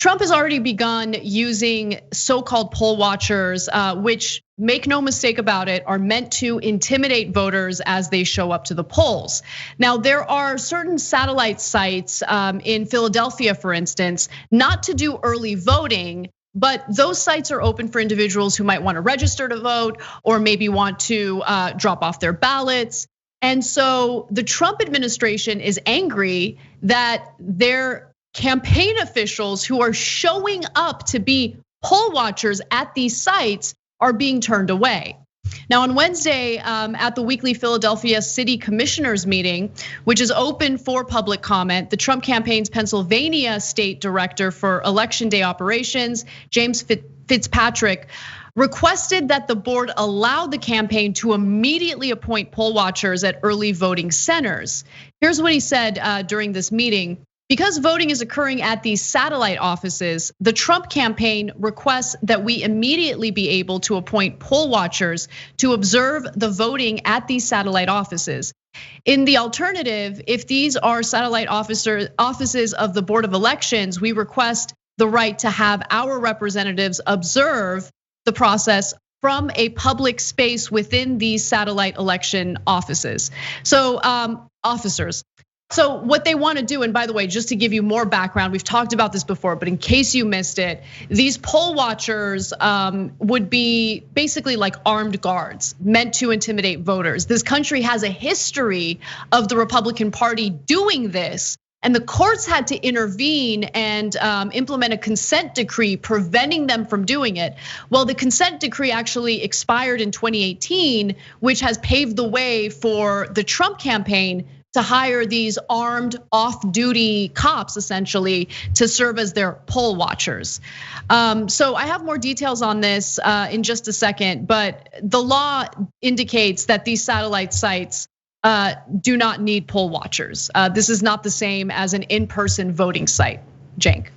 Trump has already begun using so-called poll watchers, which, make no mistake about it, are meant to intimidate voters as they show up to the polls. Now, there are certain satellite sites in Philadelphia, for instance, not to do early voting, but those sites are open for individuals who might want to register to vote or maybe want to drop off their ballots. And so the Trump administration is angry that their campaign officials who are showing up to be poll watchers at these sites are being turned away. Now, on Wednesday, at the weekly Philadelphia City Commissioners meeting, which is open for public comment, the Trump campaign's Pennsylvania State Director for Election Day Operations, James Fitzpatrick, requested that the board allow the campaign to immediately appoint poll watchers at early voting centers. Here's what he said during this meeting. Because voting is occurring at these satellite offices, the Trump campaign requests that we immediately be able to appoint poll watchers to observe the voting at these satellite offices. In the alternative, if these are satellite offices of the Board of Elections, we request the right to have our representatives observe the process from a public space within these satellite election offices. So officers. So what they want to do, and by the way, just to give you more background, we've talked about this before, but in case you missed it, these poll watchers would be basically like armed guards meant to intimidate voters. This country has a history of the Republican Party doing this, and the courts had to intervene and implement a consent decree preventing them from doing it. Well, the consent decree actually expired in 2018, which has paved the way for the Trump campaign to hire these armed off-duty cops essentially to serve as their poll watchers. So I have more details on this in just a second, but the law indicates that these satellite sites do not need poll watchers. This is not the same as an in-person voting site, Cenk.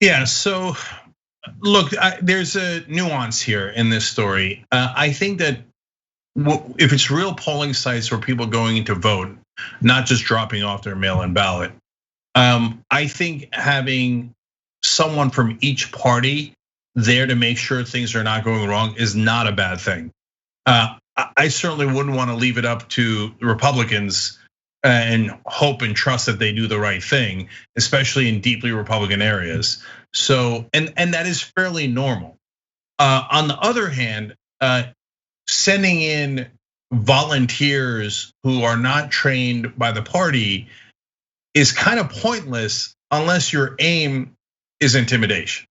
Yeah, so look, there's a nuance here in this story. I think that if it's real polling sites where people are going in to vote, not just dropping off their mail-in ballot, I think having someone from each party there to make sure things are not going wrong is not a bad thing. I certainly wouldn't want to leave it up to Republicans and hope and trust that they do the right thing, especially in deeply Republican areas. So, and that is fairly normal. On the other hand, sending in volunteers who are not trained by the party is kind of pointless unless your aim is intimidation,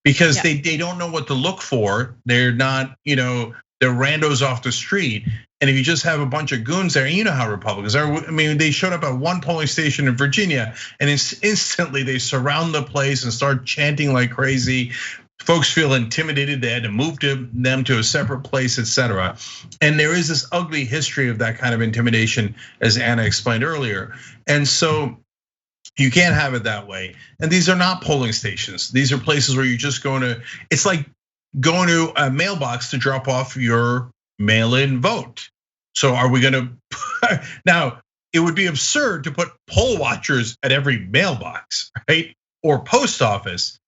because they don't know what to look for. They're not, they're randos off the street. And if you just have a bunch of goons there, and you know how Republicans are. I mean, they showed up at one polling station in Virginia, and instantly they surround the place and start chanting like crazy. Folks feel intimidated. They had to move them to a separate place, etc. And there is this ugly history of that kind of intimidation, as Anna explained earlier. And so you can't have it that way. And these are not polling stations. These are places where you're just going to, it's like going to a mailbox to drop off your mail-in vote. So are we gonna, now it would be absurd to put poll watchers at every mailbox, right? Or post office,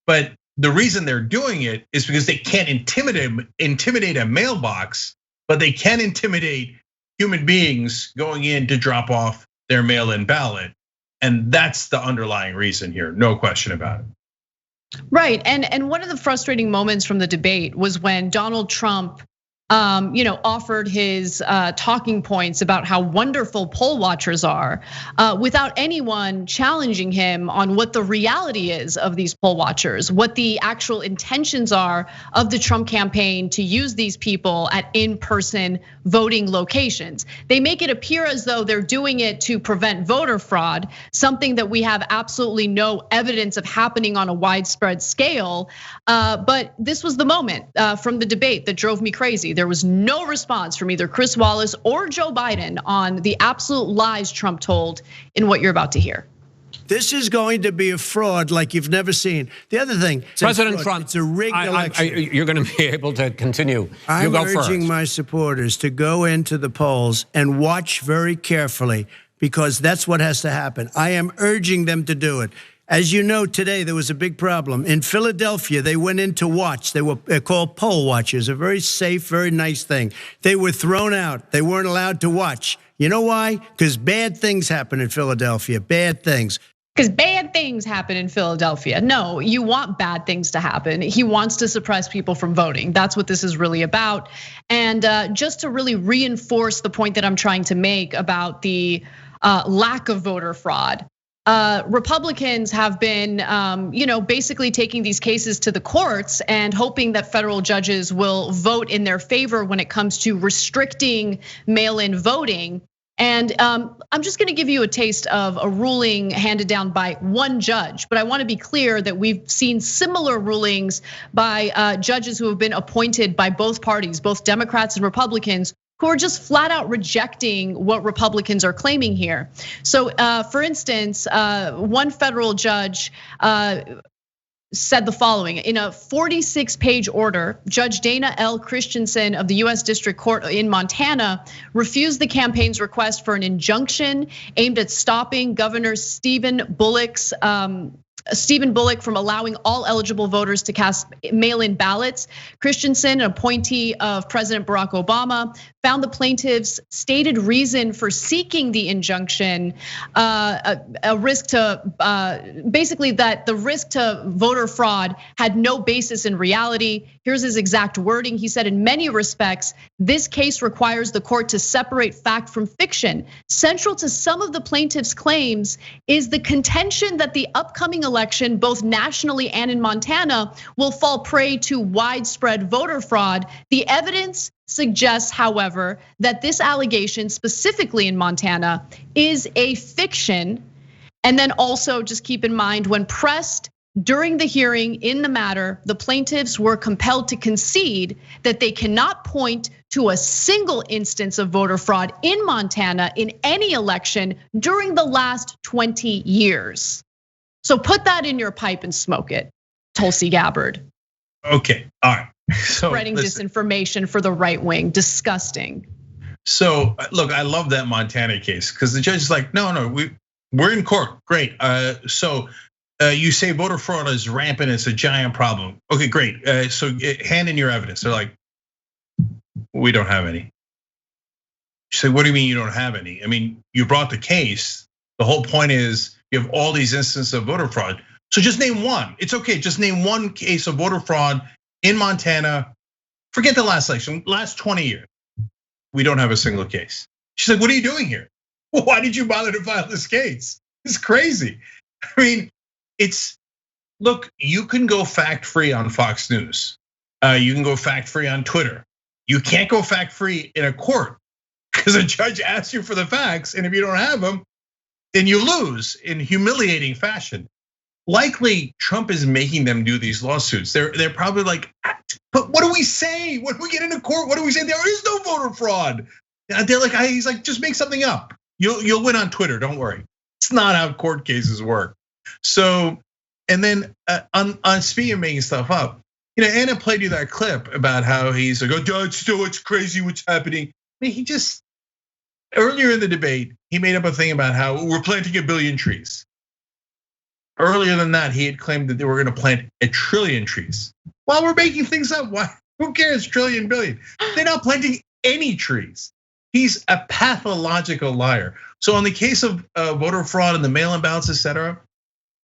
but the reason they're doing it is because they can't intimidate a mailbox, but they can intimidate human beings going in to drop off their mail-in ballot. And that's the underlying reason here, no question about it. Right, and one of the frustrating moments from the debate was when Donald Trump offered his talking points about how wonderful poll watchers are, without anyone challenging him on what the reality is of these poll watchers, what the actual intentions are of the Trump campaign to use these people at in-person voting locations. They make it appear as though they're doing it to prevent voter fraud, something that we have absolutely no evidence of happening on a widespread scale. But this was the moment from the debate that drove me crazy. There was no response from either Chris Wallace or Joe Biden on the absolute lies Trump told in what you're about to hear. This is going to be a fraud like you've never seen. The other thing, President Trump, it's a rigged election. You're going to be able to continue. I'm you go urging first. my supporters to go into the polls and watch very carefully, because that's what has to happen. I am urging them to do it. As you know, today there was a big problem. In Philadelphia, they went in to watch. They're called poll watchers, a very safe, very nice thing. They were thrown out. They weren't allowed to watch. You know why? Because bad things happen in Philadelphia, bad things. Because bad things happen in Philadelphia. No, you want bad things to happen. He wants to suppress people from voting. That's what this is really about. And just to really reinforce the point that I'm trying to make about the lack of voter fraud, Republicans have been, basically taking these cases to the courts and hoping that federal judges will vote in their favor when it comes to restricting mail-in voting. And I'm just gonna give you a taste of a ruling handed down by one judge, but I wanna be clear that we've seen similar rulings by judges who have been appointed by both parties, both Democrats and Republicans, who are just flat out rejecting what Republicans are claiming here. So for instance, one federal judge said the following: in a 46-page order, Judge Dana L. Christensen of the US District Court in Montana refused the campaign's request for an injunction aimed at stopping Governor Stephen Bullock from allowing all eligible voters to cast mail-in ballots. Christensen, an appointee of President Barack Obama, found the plaintiff's stated reason for seeking the injunction a risk to, basically that the risk to voter fraud had no basis in reality. Here's his exact wording. He said, in many respects, this case requires the court to separate fact from fiction. Central to some of the plaintiff's claims is the contention that the upcoming election, both nationally and in Montana, will fall prey to widespread voter fraud. The evidence suggests, however, that this allegation, specifically in Montana, is a fiction. And then also just keep in mind, when pressed during the hearing in the matter, the plaintiffs were compelled to concede that they cannot point to a single instance of voter fraud in Montana in any election during the last 20 years. So put that in your pipe and smoke it, Tulsi Gabbard. Okay, all right. So spreading disinformation for the right wing, disgusting. So look, I love that Montana case because the judge is like, no, we're in court, great. So you say voter fraud is rampant, it's a giant problem. Okay, great. So hand in your evidence. They're like, we don't have any. You say, what do you mean you don't have any? I mean, you brought the case. The whole point is you have all these instances of voter fraud. So just name one. It's okay, just name one case of voter fraud in Montana. Forget the last election, last 20 years. We don't have a single case. She's like, what are you doing here? Why did you bother to file this case? It's crazy. I mean, look, you can go fact-free on Fox News. You can go fact-free on Twitter. You can't go fact-free in a court because a judge asks you for the facts, and if you don't have them, then you lose in humiliating fashion. Likely, Trump is making them do these lawsuits. They're probably like, but what do we say? When we get into court, what do we say? There is no voter fraud. They're like, he's like, just make something up. You'll win on Twitter, don't worry. It's not how court cases work. So, and then on speaking of making stuff up, Anna played you that clip about how he's like, oh, Judge, so it's crazy what's happening. I mean, he just, earlier in the debate, he made up a thing about how we're planting 1 billion trees. Earlier than that, he had claimed that they were gonna plant 1 trillion trees. Well, we're making things up. Why? Who cares, trillion, billion? They're not planting any trees. He's a pathological liar. So on the case of voter fraud and the mail-in ballots, etc.,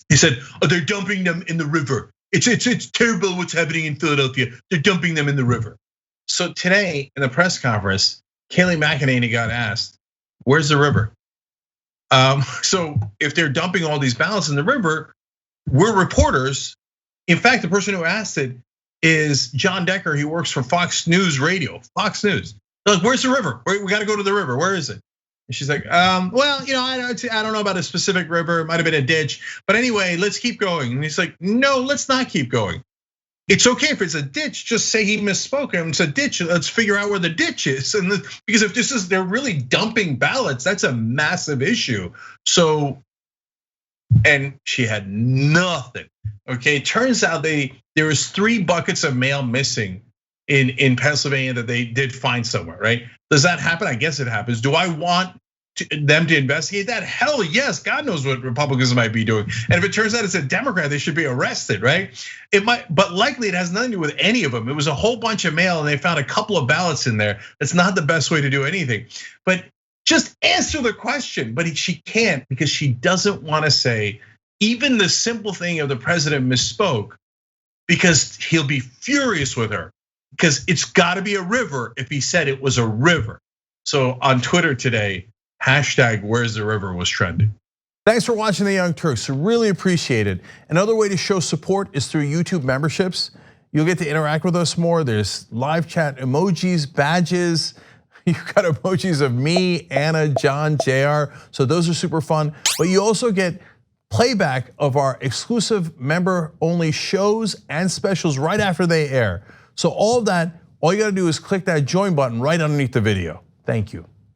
he said, oh, they're dumping them in the river. It's terrible what's happening in Philadelphia. They're dumping them in the river. So today in the press conference, Kayleigh McEnany got asked, where's the river? So if they're dumping all these ballots in the river, we're reporters. In fact, the person who asked it is John Decker. He works for Fox News Radio, Fox News. They're like, where's the river? We got to go to the river. Where is it? And she's like, well, I don't know about a specific river. It might have been a ditch. But anyway, let's keep going. And he's like, no, let's not keep going. It's okay if it's a ditch, just say he misspoke and it's a ditch. Let's figure out where the ditch is. And because if they're really dumping ballots, that's a massive issue. So, and she had nothing. Okay, turns out there was 3 buckets of mail missing in Pennsylvania that they did find somewhere, right? Does that happen? I guess it happens. Do I want them to investigate that? Hell yes, God knows what Republicans might be doing. And if it turns out it's a Democrat, they should be arrested, right? It might, but likely it has nothing to do with any of them. It was a whole bunch of mail and they found a couple of ballots in there. That's not the best way to do anything. But just answer the question, but she can't because she doesn't want to say even the simple thing of the president misspoke because he'll be furious with her because it's got to be a river if he said it was a river. So on Twitter today, #where's the river was trending. Thanks for watching The Young Turks, really appreciate it. Another way to show support is through YouTube memberships. You'll get to interact with us more. There's live chat emojis, badges. You've got emojis of me, Anna, John, JR. So those are super fun. But you also get playback of our exclusive member-only shows and specials right after they air. So all of that, all you gotta do is click that join button right underneath the video. Thank you.